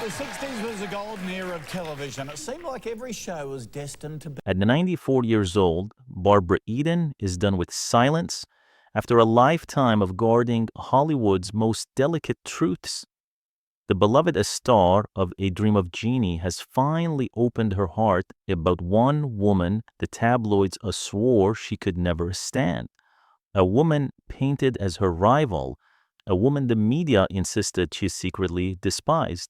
The 60s was a golden era of television. It seemed like every show was destined to be. At 94 years old, Barbara Eden is done with silence after a lifetime of guarding Hollywood's most delicate truths. The beloved star of I Dream of Jeannie has finally opened her heart about one woman the tabloids swore she could never stand. A woman painted as her rival, a woman the media insisted she secretly despised,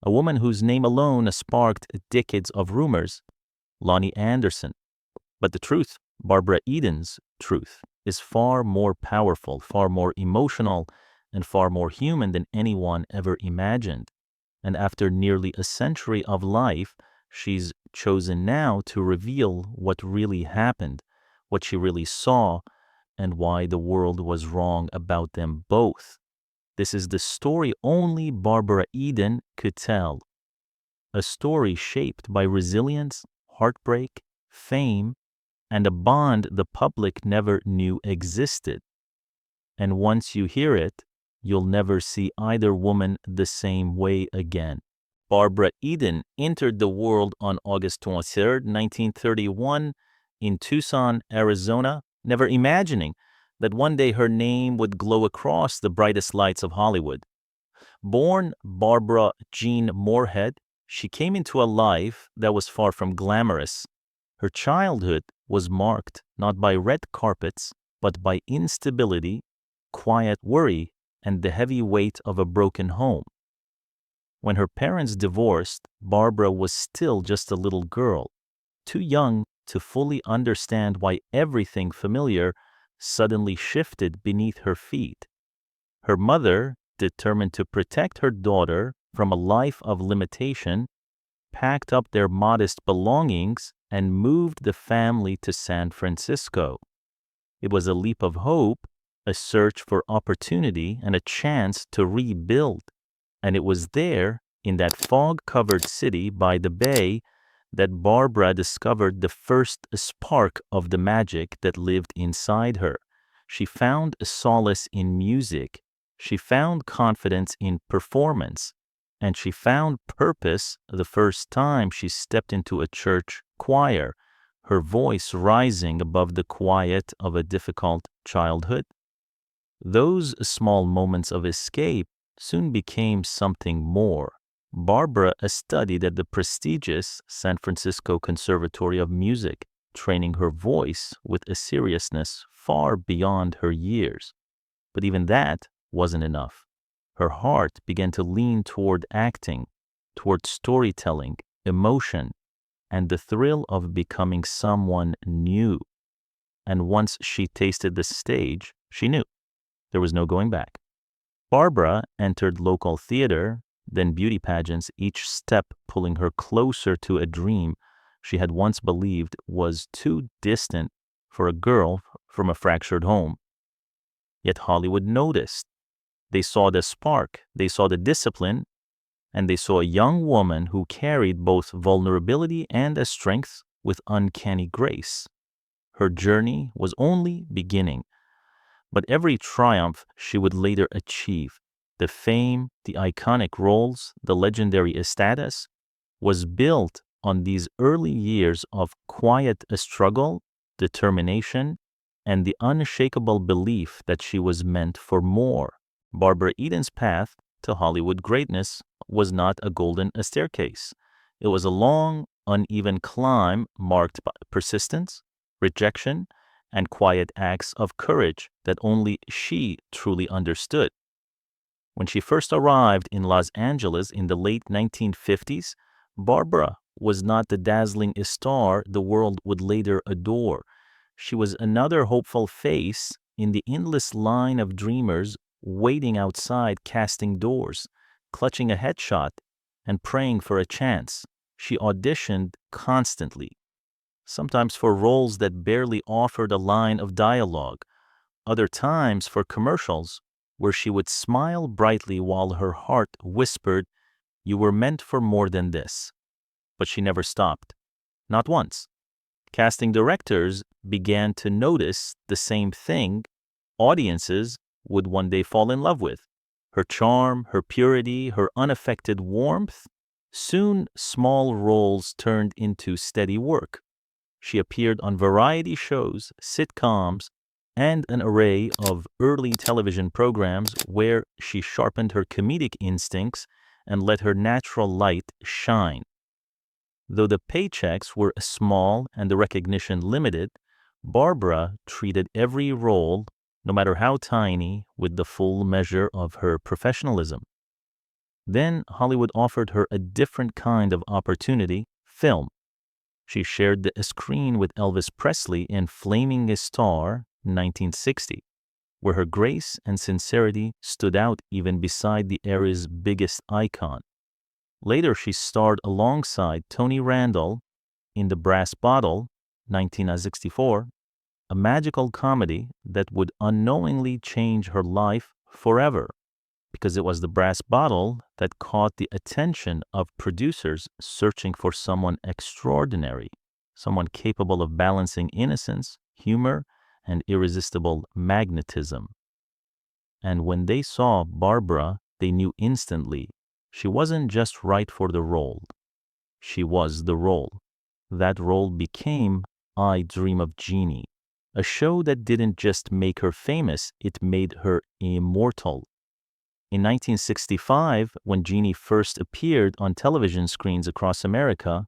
a woman whose name alone sparked decades of rumors, Loni Anderson. But the truth, Barbara Eden's truth, is far more powerful, far more emotional, and far more human than anyone ever imagined. And after nearly a century of life, she's chosen now to reveal what really happened, what she really saw, and why the world was wrong about them both. This is the story only Barbara Eden could tell. A story shaped by resilience, heartbreak, fame, and a bond the public never knew existed. And once you hear it, you'll never see either woman the same way again. Barbara Eden entered the world on August 23rd, 1931, in Tucson, Arizona, never imagining that one day her name would glow across the brightest lights of Hollywood. Born Barbara Jean Moorhead, she came into a life that was far from glamorous. Her childhood was marked not by red carpets, but by instability, quiet worry, and the heavy weight of a broken home. When her parents divorced, Barbara was still just a little girl, too young to fully understand why everything familiar suddenly shifted beneath her feet. Her mother, determined to protect her daughter from a life of limitation, packed up their modest belongings and moved the family to San Francisco. It was a leap of hope, a search for opportunity, and a chance to rebuild. And it was there, in that fog-covered city by the bay, that Barbara discovered the first spark of the magic that lived inside her. She found solace in music, she found confidence in performance, and she found purpose the first time she stepped into a church choir, her voice rising above the quiet of a difficult childhood. Those small moments of escape soon became something more. Barbara studied at the prestigious San Francisco Conservatory of Music, training her voice with a seriousness far beyond her years. But even that wasn't enough. Her heart began to lean toward acting, toward storytelling, emotion, and the thrill of becoming someone new. And once she tasted the stage, she knew there was no going back. Barbara entered local theater, then beauty pageants, each step pulling her closer to a dream she had once believed was too distant for a girl from a fractured home. Yet Hollywood noticed. They saw the spark, they saw the discipline, and they saw a young woman who carried both vulnerability and a strength with uncanny grace. Her journey was only beginning. But every triumph she would later achieve, the fame, the iconic roles, the legendary status, was built on these early years of quiet struggle, determination, and the unshakable belief that she was meant for more. Barbara Eden's path to Hollywood greatness was not a golden staircase. It was a long, uneven climb marked by persistence, rejection, and quiet acts of courage that only she truly understood. When she first arrived in Los Angeles in the late 1950s, Barbara was not the dazzling star the world would later adore. She was another hopeful face in the endless line of dreamers waiting outside casting doors, clutching a headshot, and praying for a chance. She auditioned constantly, sometimes for roles that barely offered a line of dialogue, other times for commercials where she would smile brightly while her heart whispered, "You were meant for more than this." But she never stopped, not once. Casting directors began to notice the same thing audiences would one day fall in love with: Her charm, her purity, her unaffected warmth. Soon, small roles turned into steady work. She appeared on variety shows, sitcoms, and an array of early television programs where she sharpened her comedic instincts and let her natural light shine. Though the paychecks were small and the recognition limited, Barbara treated every role, no matter how tiny, with the full measure of her professionalism. Then Hollywood offered her a different kind of opportunity, film. She shared the screen with Elvis Presley in Flaming Star, 1960, where her grace and sincerity stood out even beside the era's biggest icon. Later, she starred alongside Tony Randall in The Brass Bottle, 1964, a magical comedy that would unknowingly change her life forever, because it was the brass bottle that caught the attention of producers searching for someone extraordinary, someone capable of balancing innocence, humor, and irresistible magnetism. And when they saw Barbara, they knew instantly she wasn't just right for the role. She was the role. That role became I Dream of Jeannie, a show that didn't just make her famous, it made her immortal. In 1965, when Jeannie first appeared on television screens across America,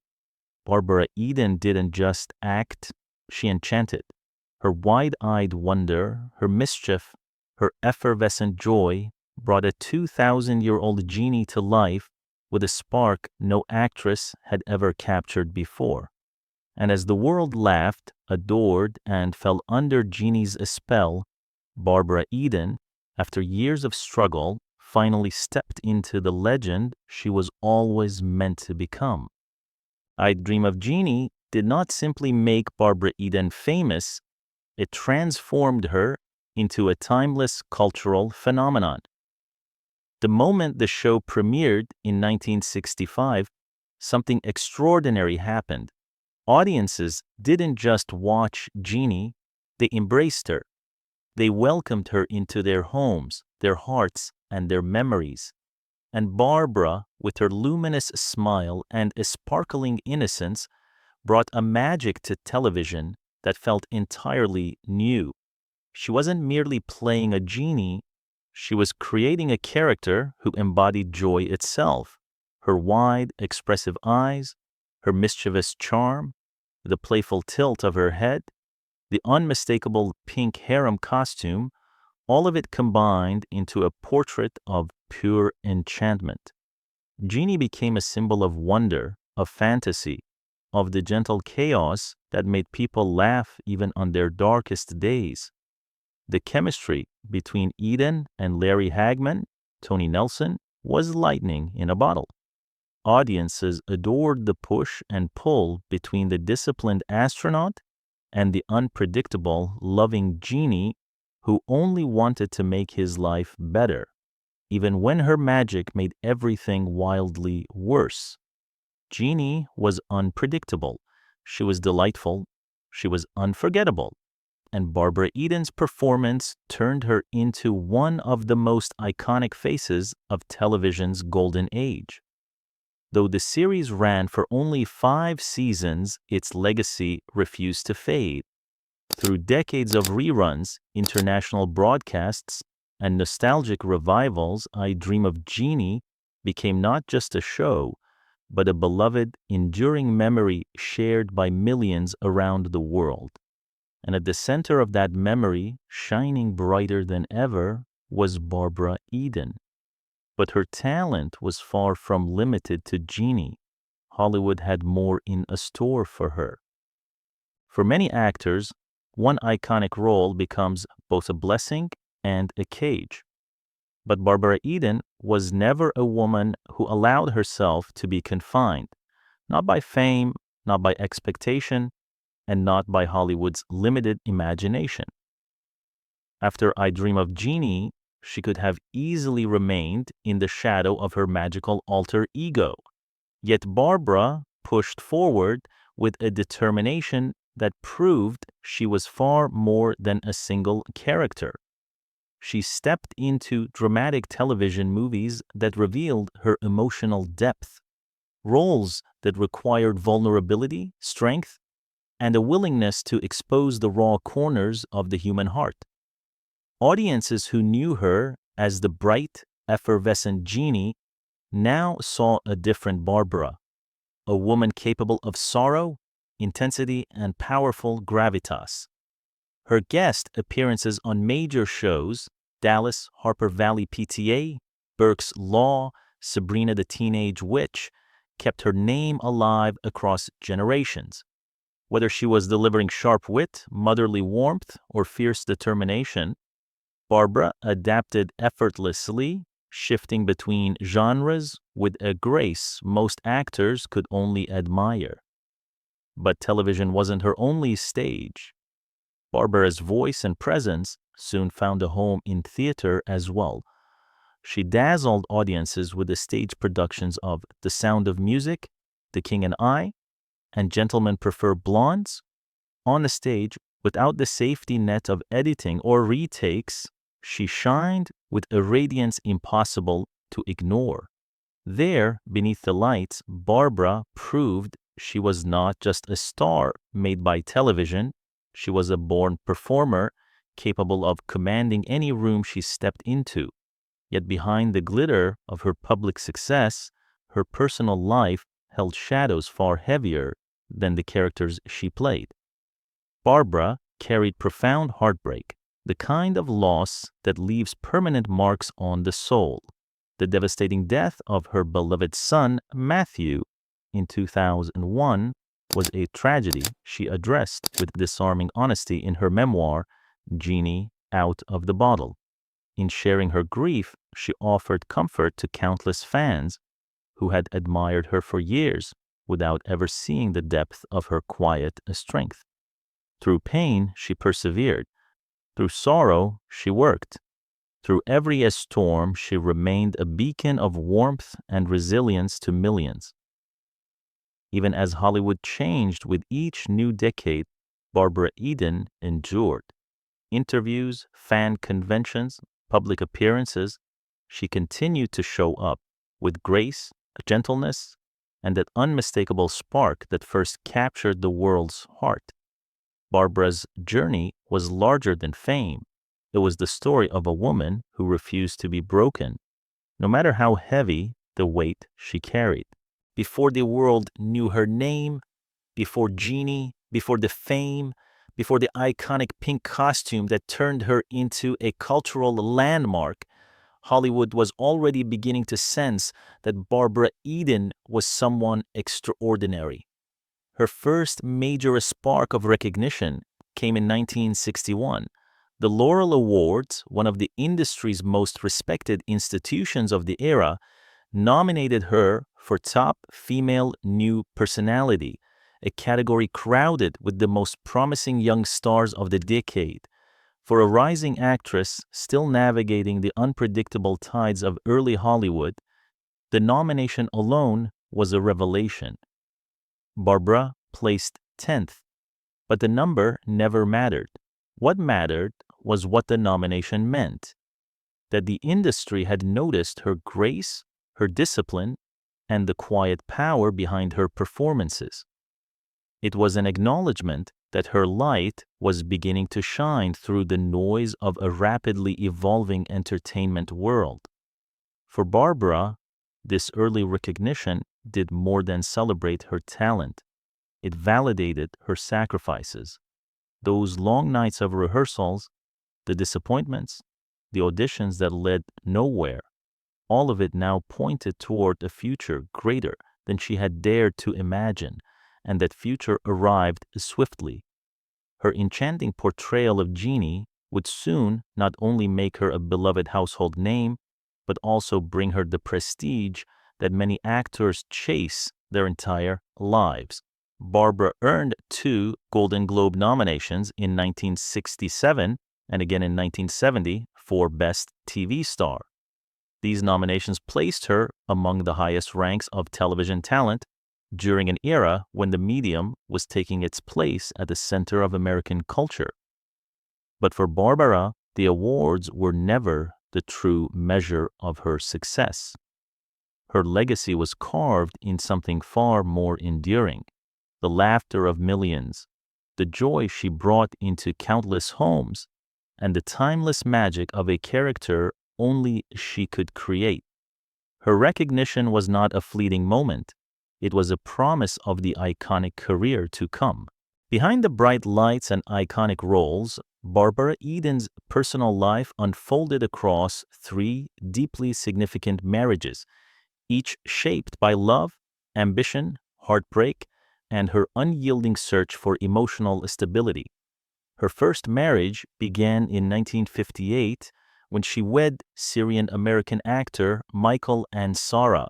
Barbara Eden didn't just act, she enchanted. Her wide-eyed wonder, her mischief, her effervescent joy brought a 2,000-year-old Jeannie to life with a spark no actress had ever captured before. And as the world laughed, adored, and fell under Jeannie's spell, Barbara Eden, after years of struggle, finally stepped into the legend she was always meant to become. I Dream of Jeannie did not simply make Barbara Eden famous, it transformed her into a timeless cultural phenomenon. The moment the show premiered in 1965, something extraordinary happened. Audiences didn't just watch Jeannie, they embraced her. They welcomed her into their homes, their hearts, and their memories. And Barbara, with her luminous smile and a sparkling innocence, brought a magic to television that felt entirely new. She wasn't merely playing a genie, she was creating a character who embodied joy itself. Her wide, expressive eyes, her mischievous charm, the playful tilt of her head, the unmistakable pink harem costume, all of it combined into a portrait of pure enchantment. Jeannie became a symbol of wonder, of fantasy, of the gentle chaos that made people laugh even on their darkest days. The chemistry between Eden and Larry Hagman, Tony Nelson, was lightning in a bottle. Audiences adored the push and pull between the disciplined astronaut and the unpredictable, loving genie who only wanted to make his life better, even when her magic made everything wildly worse. Jeannie was unpredictable. She was delightful. She was unforgettable. And Barbara Eden's performance turned her into one of the most iconic faces of television's golden age. Though the series ran for only 5 seasons, its legacy refused to fade. Through decades of reruns, international broadcasts, and nostalgic revivals, I Dream of Jeannie became not just a show, but a beloved, enduring memory shared by millions around the world. And at the center of that memory, shining brighter than ever, was Barbara Eden. But her talent was far from limited to Jeannie. Hollywood had more in store for her. For many actors, one iconic role becomes both a blessing and a cage. But Barbara Eden was never a woman who allowed herself to be confined, not by fame, not by expectation, and not by Hollywood's limited imagination. After I Dream of Jeannie, she could have easily remained in the shadow of her magical alter ego. Yet Barbara pushed forward with a determination that proved she was far more than a single character. she stepped into dramatic television movies that revealed her emotional depth, roles that required vulnerability, strength, and a willingness to expose the raw corners of the human heart. Audiences who knew her as the bright, effervescent Jeannie now saw a different Barbara, a woman capable of sorrow, intensity, and powerful gravitas. Her guest appearances on major shows, Dallas, Harper Valley PTA, Burke's Law, Sabrina the Teenage Witch, kept her name alive across generations. Whether she was delivering sharp wit, motherly warmth, or fierce determination, Barbara adapted effortlessly, shifting between genres with a grace most actors could only admire. But television wasn't her only stage. Barbara's voice and presence soon found a home in theater as well. She dazzled audiences with the stage productions of The Sound of Music, The King and I, and Gentlemen Prefer Blondes. On the stage, without the safety net of editing or retakes, she shined with a radiance impossible to ignore. There, beneath the lights, Barbara proved she was not just a star made by television. She was a born performer, capable of commanding any room she stepped into. Yet behind the glitter of her public success, her personal life held shadows far heavier than the characters she played. Barbara carried profound heartbreak, the kind of loss that leaves permanent marks on the soul. The devastating death of her beloved son, Matthew, in 2001 was a tragedy she addressed with disarming honesty in her memoir, Jeannie Out of the Bottle. In sharing her grief, she offered comfort to countless fans who had admired her for years without ever seeing the depth of her quiet strength. Through pain, she persevered. Through sorrow, she worked. Through every storm, she remained a beacon of warmth and resilience to millions. Even as Hollywood changed with each new decade, Barbara Eden endured. Interviews, fan conventions, public appearances, she continued to show up with grace, gentleness, and that unmistakable spark that first captured the world's heart. Barbara's journey was larger than fame. It was the story of a woman who refused to be broken, no matter how heavy the weight she carried. Before the world knew her name, before Jeannie, before the fame, before the iconic pink costume that turned her into a cultural landmark, Hollywood was already beginning to sense that Barbara Eden was someone extraordinary. Her first major spark of recognition came in 1961. The Laurel Awards, one of the industry's most respected institutions of the era, nominated her for Top Female New Personality, a category crowded with the most promising young stars of the decade. For a rising actress still navigating the unpredictable tides of early Hollywood, the nomination alone was a revelation. Barbara placed 10th, but the number never mattered. What mattered was what the nomination meant, that the industry had noticed her grace, her discipline, and the quiet power behind her performances. It was an acknowledgement that her light was beginning to shine through the noise of a rapidly evolving entertainment world. For Barbara, this early recognition did more than celebrate her talent. It validated her sacrifices. Those long nights of rehearsals, the disappointments, the auditions that led nowhere, all of it now pointed toward a future greater than she had dared to imagine, and that future arrived swiftly. Her enchanting portrayal of Jeannie would soon not only make her a beloved household name, but also bring her the prestige that many actors chase their entire lives. Barbara earned 2 Golden Globe nominations in 1967 and again in 1970 for Best TV Star. These nominations placed her among the highest ranks of television talent during an era when the medium was taking its place at the center of American culture. But for Barbara, the awards were never the true measure of her success. Her legacy was carved in something far more enduring: the laughter of millions, the joy she brought into countless homes, and the timeless magic of a character only she could create. Her recognition was not a fleeting moment. It was a promise of the iconic career to come. Behind the bright lights and iconic roles, Barbara Eden's personal life unfolded across 3 deeply significant marriages, each shaped by love, ambition, heartbreak, and her unyielding search for emotional stability. Her first marriage began in 1958 when she wed Syrian-American actor Michael Ansara.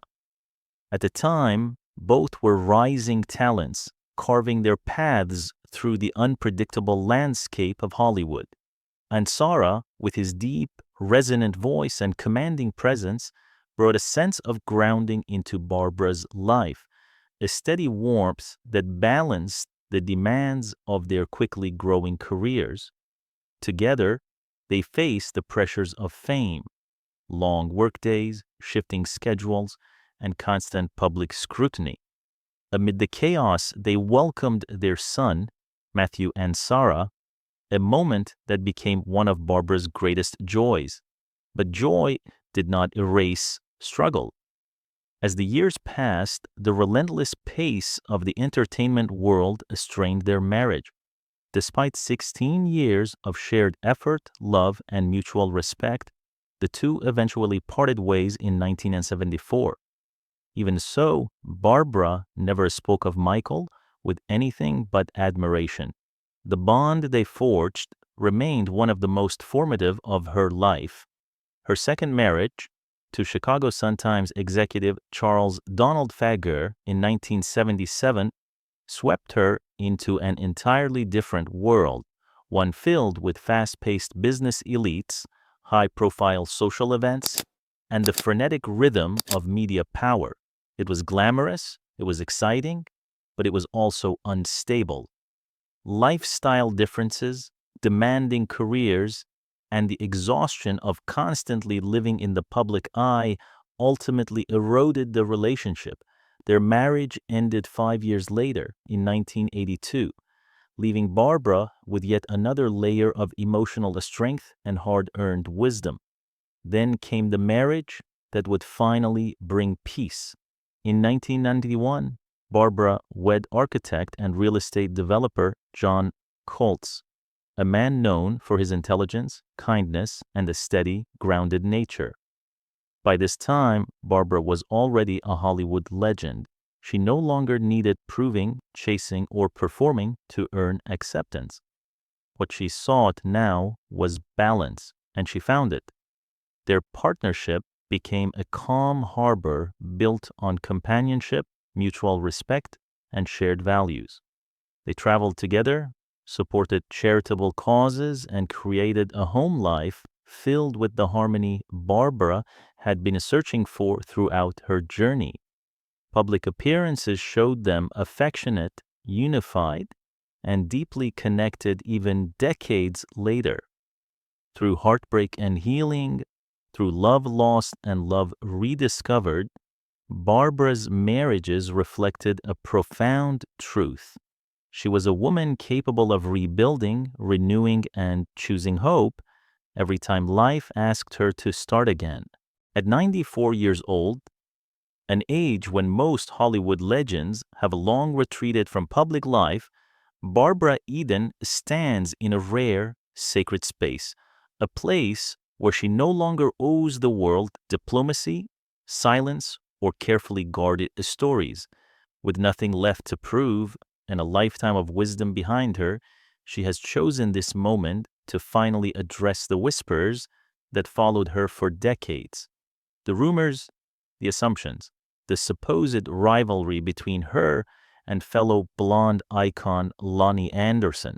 At the time, both were rising talents, carving their paths through the unpredictable landscape of Hollywood. Ansara, with his deep, resonant voice and commanding presence, brought a sense of grounding into Barbara's life, a steady warmth that balanced the demands of their quickly growing careers. Together, they faced the pressures of fame: long workdays, shifting schedules, and constant public scrutiny. Amid the chaos, they welcomed their son, Matthew Ansara, a moment that became one of Barbara's greatest joys. But joy did not erase struggle. As the years passed, the relentless pace of the entertainment world strained their marriage. Despite 16 years of shared effort, love, and mutual respect, the two eventually parted ways in 1974. Even so, Barbara never spoke of Michael with anything but admiration. The bond they forged remained one of the most formative of her life. Her second marriage, to Chicago Sun-Times executive Charles Donald Fager in 1977, swept her into an entirely different world, one filled with fast-paced business elites, high-profile social events, and the frenetic rhythm of media power. It was glamorous, it was exciting, but it was also unstable. Lifestyle differences, demanding careers, and the exhaustion of constantly living in the public eye ultimately eroded the relationship. Their marriage ended 5 years later, in 1982, leaving Barbara with yet another layer of emotional strength and hard-earned wisdom. Then came the marriage that would finally bring peace. In 1991, Barbara wed architect and real estate developer John Coltz, a man known for his intelligence, kindness, and a steady, grounded nature. By this time, Barbara was already a Hollywood legend. She no longer needed proving, chasing, or performing to earn acceptance. What she sought now was balance, and she found it. Their partnership became a calm harbor built on companionship, mutual respect, and shared values. They traveled together, supported charitable causes, and created a home life filled with the harmony Barbara had been searching for throughout her journey. Public appearances showed them affectionate, unified, and deeply connected even decades later. Through heartbreak and healing, through love lost and love rediscovered, Barbara's marriages reflected a profound truth. She was a woman capable of rebuilding, renewing, and choosing hope every time life asked her to start again. At 94 years old, an age when most Hollywood legends have long retreated from public life, Barbara Eden stands in a rare, sacred space, a place where she no longer owes the world diplomacy, silence, or carefully guarded stories. With nothing left to prove and a lifetime of wisdom behind her, she has chosen this moment to finally address the whispers that followed her for decades. The rumors, the assumptions, the supposed rivalry between her and fellow blonde icon Loni Anderson.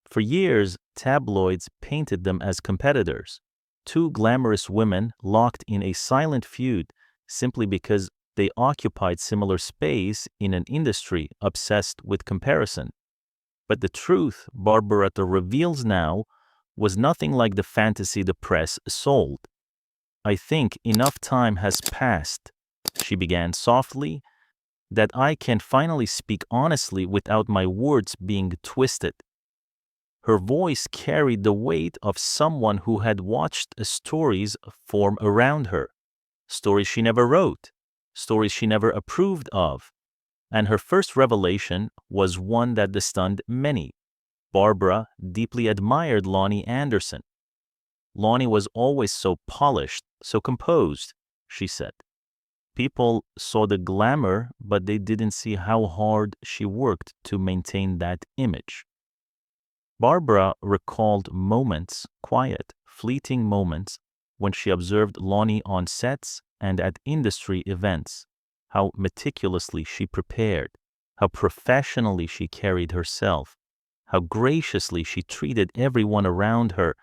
For years, tabloids painted them as competitors, two glamorous women locked in a silent feud simply because they occupied similar space in an industry obsessed with comparison. But the truth Barbara reveals now, was nothing like the fantasy the press sold. "I think enough time has passed," she began softly, "that I can finally speak honestly without my words being twisted." Her voice carried the weight of someone who had watched stories form around her, stories she never wrote, stories she never approved of. And her first revelation was one that stunned many. Barbara deeply admired Loni Anderson. "Loni was always so polished, so composed," she said. "People saw the glamour, but they didn't see how hard she worked to maintain that image." Barbara recalled moments, quiet, fleeting moments, when she observed Loni on sets and at industry events, how meticulously she prepared, how professionally she carried herself, how graciously she treated everyone around her,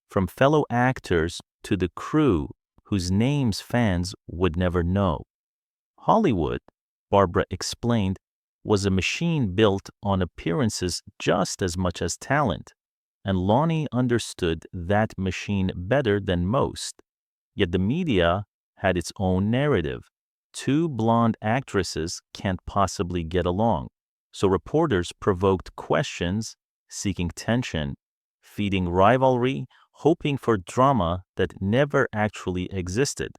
from fellow actors to the crew whose names fans would never know. Hollywood, Barbara explained, was a machine built on appearances just as much as talent, and Loni understood that machine better than most. Yet the media had its own narrative. Two blonde actresses can't possibly get along, so reporters provoked questions, seeking tension, feeding rivalry, hoping for drama that never actually existed.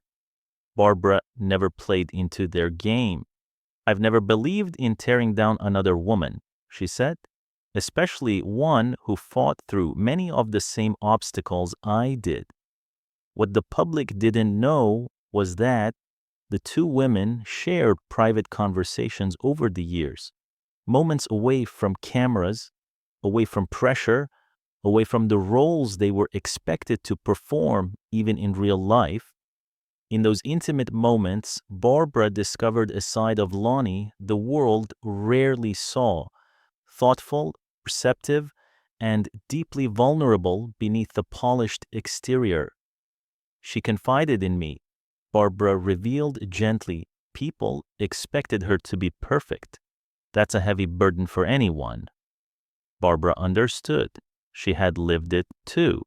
Barbara never played into their game. "I've never believed in tearing down another woman," she said, "especially one who fought through many of the same obstacles I did." What the public didn't know was that the two women shared private conversations over the years, moments away from cameras, away from pressure, away from the roles they were expected to perform even in real life. In those intimate moments, Barbara discovered a side of Loni the world rarely saw, thoughtful, perceptive, and deeply vulnerable beneath the polished exterior. "She confided in me," Barbara revealed gently. "People expected her to be perfect. That's a heavy burden for anyone." Barbara understood. She had lived it too.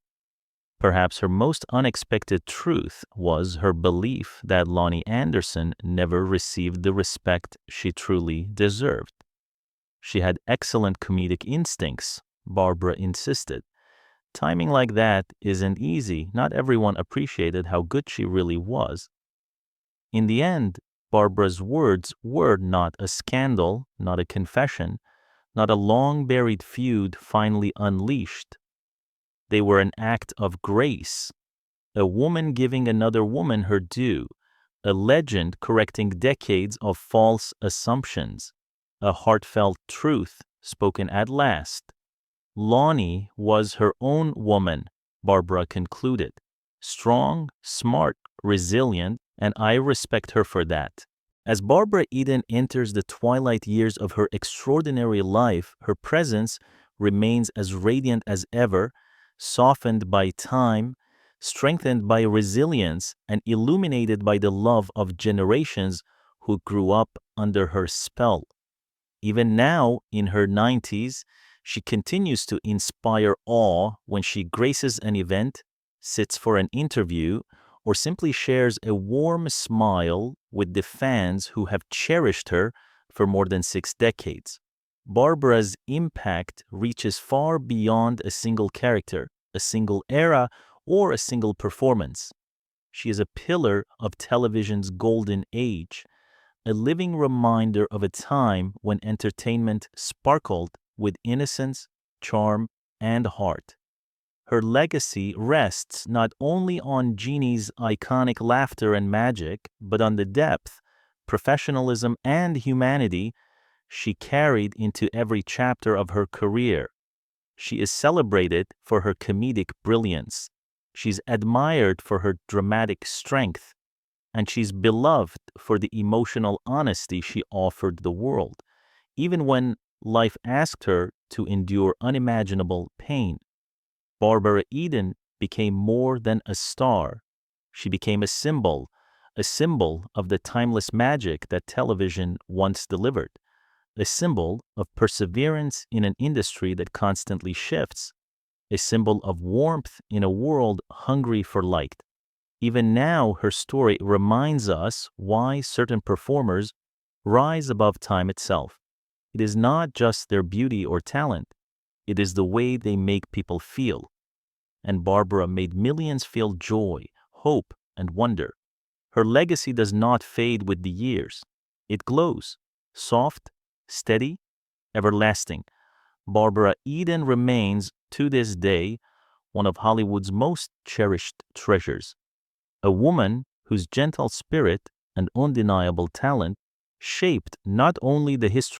Perhaps her most unexpected truth was her belief that Loni Anderson never received the respect she truly deserved. "She had excellent comedic instincts," Barbara insisted. "Timing like that isn't easy. Not everyone appreciated how good she really was." In the end, Barbara's words were not a scandal, not a confession, not a long-buried feud finally unleashed. They were an act of grace, a woman giving another woman her due, a legend correcting decades of false assumptions, a heartfelt truth spoken at last. Loni was her own woman, Barbara concluded. Strong, smart, resilient, and I respect her for that. As Barbara Eden enters the twilight years of her extraordinary life, her presence remains as radiant as ever, softened by time, strengthened by resilience, and illuminated by the love of generations who grew up under her spell. Even now, in her 90s, she continues to inspire awe when she graces an event, sits for an interview, or simply shares a warm smile with the fans who have cherished her for more than 6 decades. Barbara's impact reaches far beyond a single character, a single era, or a single performance. She is a pillar of television's golden age, a living reminder of a time when entertainment sparkled with innocence, charm, and heart. Her legacy rests not only on Jeannie's iconic laughter and magic, but on the depth, professionalism, and humanity she carried into every chapter of her career. She is celebrated for her comedic brilliance. She's admired for her dramatic strength, and she's beloved for the emotional honesty she offered the world, even when life asked her to endure unimaginable pain. Barbara Eden became more than a star. She became a symbol of the timeless magic that television once delivered, a symbol of perseverance in an industry that constantly shifts, a symbol of warmth in a world hungry for light. Even now, her story reminds us why certain performers rise above time itself. It is not just their beauty or talent, it is the way they make people feel. And Barbara made millions feel joy, hope, and wonder. Her legacy does not fade with the years. It glows, soft, steady, everlasting. Barbara Eden remains, to this day, one of Hollywood's most cherished treasures. A woman whose gentle spirit and undeniable talent shaped not only the history